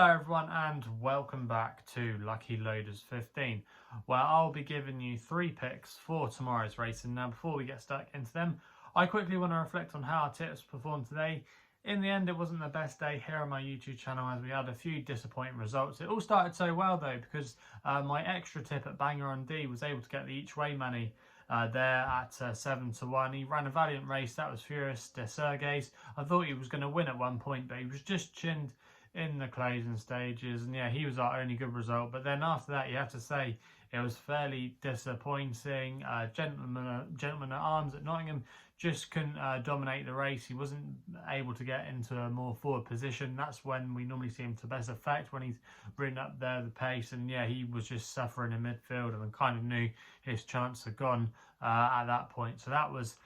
Hello everyone and welcome back to Lucky Loaders 15, where I'll be giving you 3 picks for tomorrow's racing. Now before we get stuck into them, I quickly want to reflect on how our tips performed today. In the end, it wasn't the best day here on my YouTube channel as we had a few disappointing results. It all started so well though because my extra tip at Banger on D was able to get the each way money there at 7-1. He ran a valiant race. That was Furious de Sergei's. I thought he was going to win at one point, but he was just chinned in the closing stages, and yeah, he was our only good result. But then after that, you have to say it was fairly disappointing. Gentleman at Arms at Nottingham just couldn't dominate the race. He wasn't able to get into a more forward position. That's when we normally see him to best effect, when he's ridden up there the pace. And yeah, he was just suffering in midfield and kind of knew his chance had gone at that point. So that was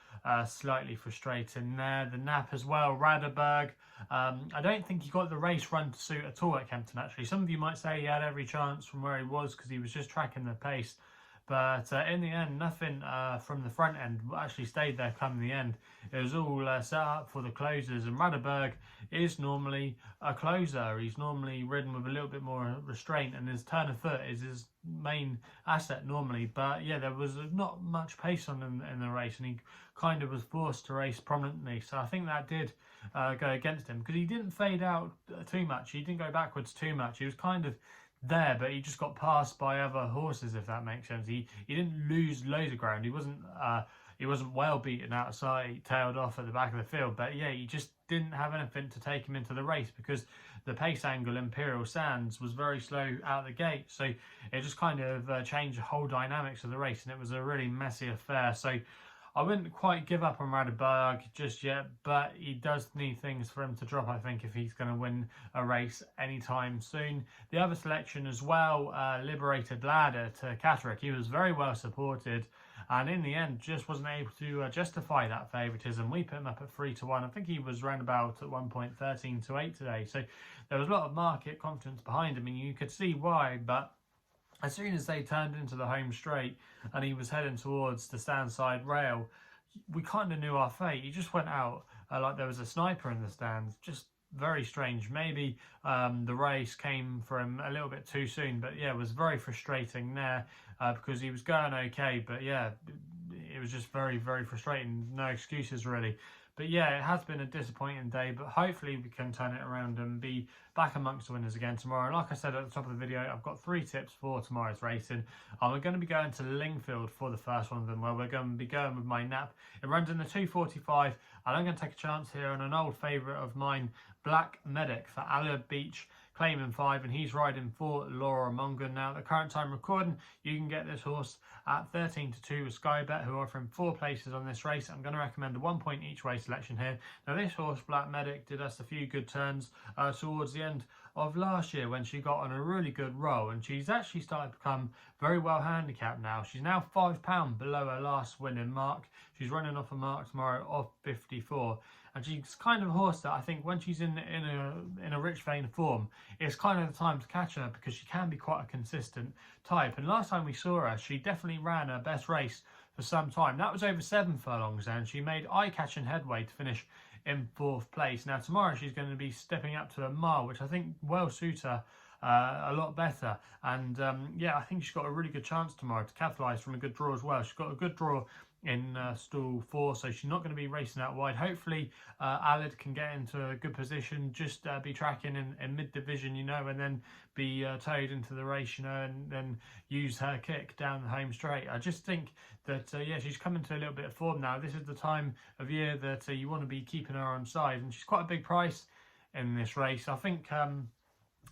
slightly frustrating there. The nap as well, Raderberg. I don't think he got the race run to suit at all at Kempton actually. Some of you might say he had every chance from where he was because he was just tracking the pace. But in the end, nothing from the front end actually stayed there come the end. It was all set up for the closers, and Raderberg is normally a closer. He's normally ridden with a little bit more restraint, and his turn of foot is his main asset normally. But yeah, there was not much pace on him in the race, and he kind of was forced to race prominently. So I think that did go against him because he didn't fade out too much. He didn't go backwards too much. He was kind of there, but he just got passed by other horses, if that makes sense. He didn't lose loads of ground. He wasn't well beaten outside. He tailed off at the back of the field, but yeah, he just didn't have anything to take him into the race because the pace angle Imperial Sands was very slow out the gate. So it just kind of changed the whole dynamics of the race, and it was a really messy affair. So I wouldn't quite give up on Raderberg just yet, but he does need things for him to drop, I think, if he's going to win a race anytime soon. The other selection as well, Liberated Ladder to Catterick. He was very well supported, and in the end just wasn't able to justify that favouritism. We put him up at 3-1. I think he was round about at one point 13-8 today. So there was a lot of market confidence behind him, and you could see why, but as soon as they turned into the home straight and he was heading towards the stand side rail, we kind of knew our fate. He just went out like there was a sniper in the stands. Just very strange. Maybe the race came for him a little bit too soon, but yeah, it was very frustrating there because he was going okay, but yeah, it was just very, very frustrating. No excuses really. But yeah, it has been a disappointing day, but hopefully we can turn it around and be back amongst the winners again tomorrow. And like I said at the top of the video, I've got 3 tips for tomorrow's racing. We're going to be going to Lingfield for the first one of them, where we're going to be going with my nap. It runs in the 2:45, and I'm going to take a chance here on an old favourite of mine, Black Medick for Alla Beach, claiming 5, and he's riding for Laura Mongan. Now, at the current time recording, you can get this horse at 13-2 with SkyBet, who are offering 4 places on this race. I'm going to recommend a 1 point each way selection here. Now, this horse, Black Medick, did us a few good turns towards the end of last year when she got on a really good roll, and she's actually started to become very well handicapped now. She's now £5 below her last winning mark. She's running off a mark tomorrow of 54. And she's kind of a horse that I think when she's in a rich vein of form, it's kind of the time to catch her because she can be quite a consistent type. And last time we saw her, she definitely ran her best race for some time. That was over 7 furlongs, and she made eye-catching headway to finish in 4th place. Now tomorrow she's going to be stepping up to a mile, which I think will suit her a lot better. And yeah, I think she's got a really good chance tomorrow to capitalise from a good draw as well. She's got a good draw in stall 4, so she's not going to be racing out wide. Hopefully Alid can get into a good position, just be tracking in mid-division, you know, and then be towed into the race, you know, and then use her kick down the home straight. I just think that yeah, she's coming to a little bit of form now. This is the time of year that you want to be keeping her on side, and she's quite a big price in this race. I think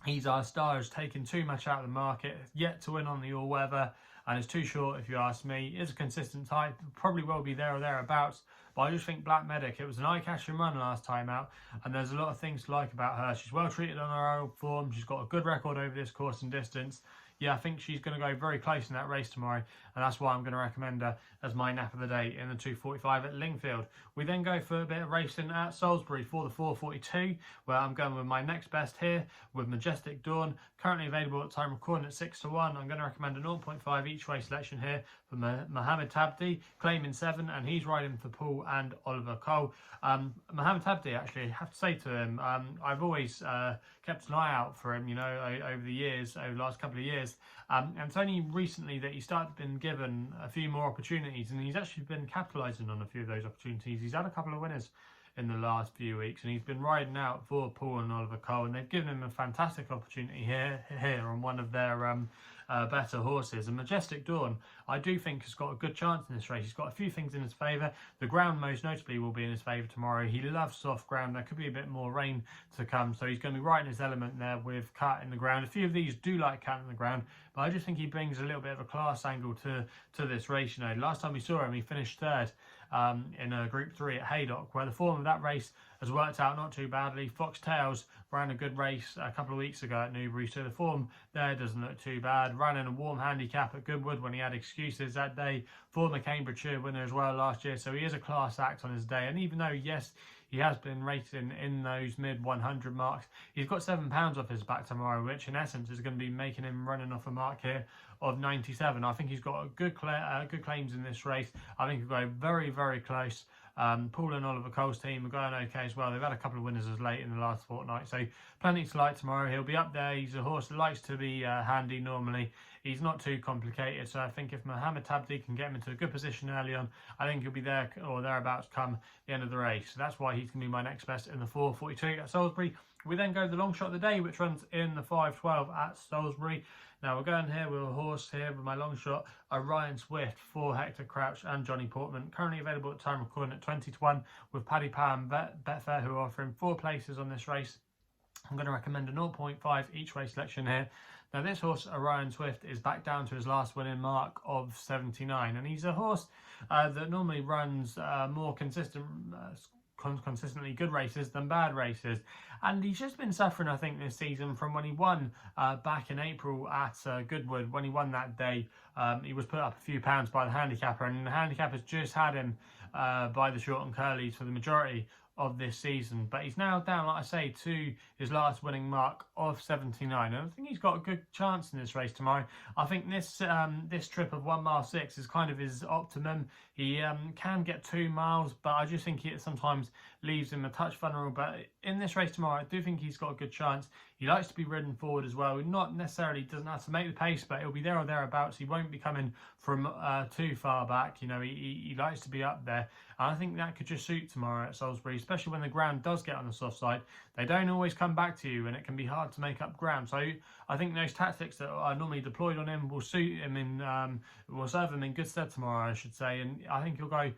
He's Our Star has taken too much out of the market, yet to win on the all-weather, and it's too short if you ask me. He is a consistent type, probably will be there or thereabouts, but I just think Black Medick, it was an eye-catching run last time out, and there's a lot of things to like about her. She's well treated on her old form, she's got a good record over this course and distance. Yeah, I think she's going to go very close in that race tomorrow, and that's why I'm going to recommend her as my nap of the day in the 2:45 at Lingfield. We then go for a bit of racing at Salisbury for the 4:42, where I'm going with my next best here with Majestic Dawn, currently available at time recording at 6-1. I'm going to recommend a 0.5 each way selection here for Mohammed Tabdi, claiming 7, and he's riding for Paul Poole and Oliver Cole. Mohamed Tabdi, actually, I have to say to him, I've always kept an eye out for him, you know, over the last couple of years. And it's only recently that he started been given a few more opportunities, and he's actually been capitalising on a few of those opportunities. He's had a couple of winners in the last few weeks, and he's been riding out for Poole and Oliver Cole, and they've given him a fantastic opportunity here on one of their better horses. And Majestic Dawn, I do think, has got a good chance in this race. He's got a few things in his favour. The ground, most notably, will be in his favour tomorrow. He loves soft ground. There could be a bit more rain to come, so he's going to be right in his element there with cut in the ground. A few of these do like cut in the ground, but I just think he brings a little bit of a class angle to this race. You know, last time we saw him, he finished third in Group 3 at Haydock, where the form of that race has worked out not too badly. Foxtails ran a good race a couple of weeks ago at Newbury, so the form there doesn't look too bad. Ran in a warm handicap at Goodwood when he had excuses that day. Former Cambridgeshire winner as well last year, so he is a class act on his day. And even though, yes, he has been rated in those mid 100 marks, he's got £7 off his back tomorrow, which in essence is going to be making him running off a mark here of 97. I think he's got good claims in this race. I think he'll go very, very close. Poole and Oliver Cole's team are going okay as well. They've had a couple of winners as late in the last fortnight, so plenty to like tomorrow. He'll be up there. He's a horse that likes to be handy normally. He's not too complicated, so I think if Mohamed Tabdi can get him into a good position early on, I think he'll be there or thereabouts come the end of the race. So that's why he's going to be my next best in the 4:42 at Salisbury. We then go to the long shot of the day, which runs in the 5:12 at Salisbury. Now we're going here with a horse here with my long shot, Orion Swift for Hector Crouch and Johnny Portman. Currently available at time recording at 20-1 with Paddy and Betfair, who are offering 4 places on this race. I'm going to recommend a 0.5 each way selection here. Now this horse, Orion Swift, is back down to his last winning mark of 79, and he's a horse that normally runs more consistently good races than bad races, and he's just been suffering, I think, this season from when he won back in April at Goodwood. When he won that day, he was put up a few pounds by the handicapper, and the handicapper's just had him by the short and curlies for the majority of this season, but he's now down, like I say, to his last winning mark of 79, and I think he's got a good chance in this race tomorrow. I think this trip of 1 mile 6 is kind of his optimum. He can get 2 miles, but I just think it sometimes leaves him a touch vulnerable. But in this race tomorrow, I do think he's got a good chance. He likes to be ridden forward as well. Not necessarily doesn't have to make the pace, but he'll be there or thereabouts. He won't be coming from too far back. You know, he likes to be up there. And I think that could just suit tomorrow at Salisbury, especially when the ground does get on the soft side. They don't always come back to you, and it can be hard to make up ground. So I think those tactics that are normally deployed on him will suit him will serve him in good stead tomorrow, I should say. And I think he'll go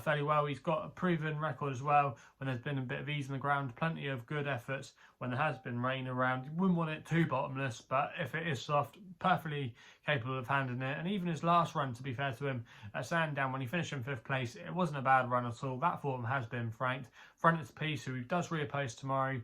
fairly well. He's got a proven record as well when there's been a bit of ease in the ground, plenty of good efforts when there has been rain around. You wouldn't want it too bottomless, but if it is soft, perfectly capable of handling it. And even his last run, to be fair to him, at Sandown, when he finished in 5th place, it wasn't a bad run at all. That form has been franked. Frontis Peace, who does reoppose tomorrow,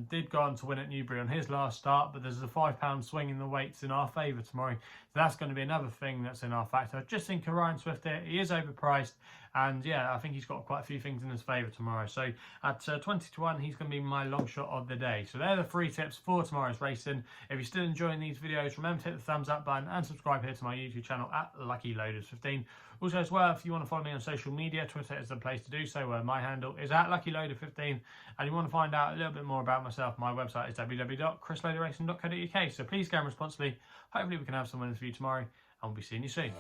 did go on to win at Newbury on his last start, but there's a £5 swing in the weights in our favour tomorrow. So that's going to be another thing that's in our factor. I just think Orion Swift here, he is overpriced, and yeah, I think he's got quite a few things in his favour tomorrow. So at 20-1, he's going to be my long shot of the day. So they're the 3 tips for tomorrow's racing. If you're still enjoying these videos, remember to hit the thumbs up button and subscribe here to my YouTube channel at Lucky Loaders 15. Also as well, if you want to follow me on social media, Twitter is the place to do so, where my handle is at Lucky Loader 15. And you want to find out a little bit more about myself, my website is www.chrisloaderracing.co.uk. So please go responsibly. Hopefully we can have some winners for you tomorrow, and we'll be seeing you soon.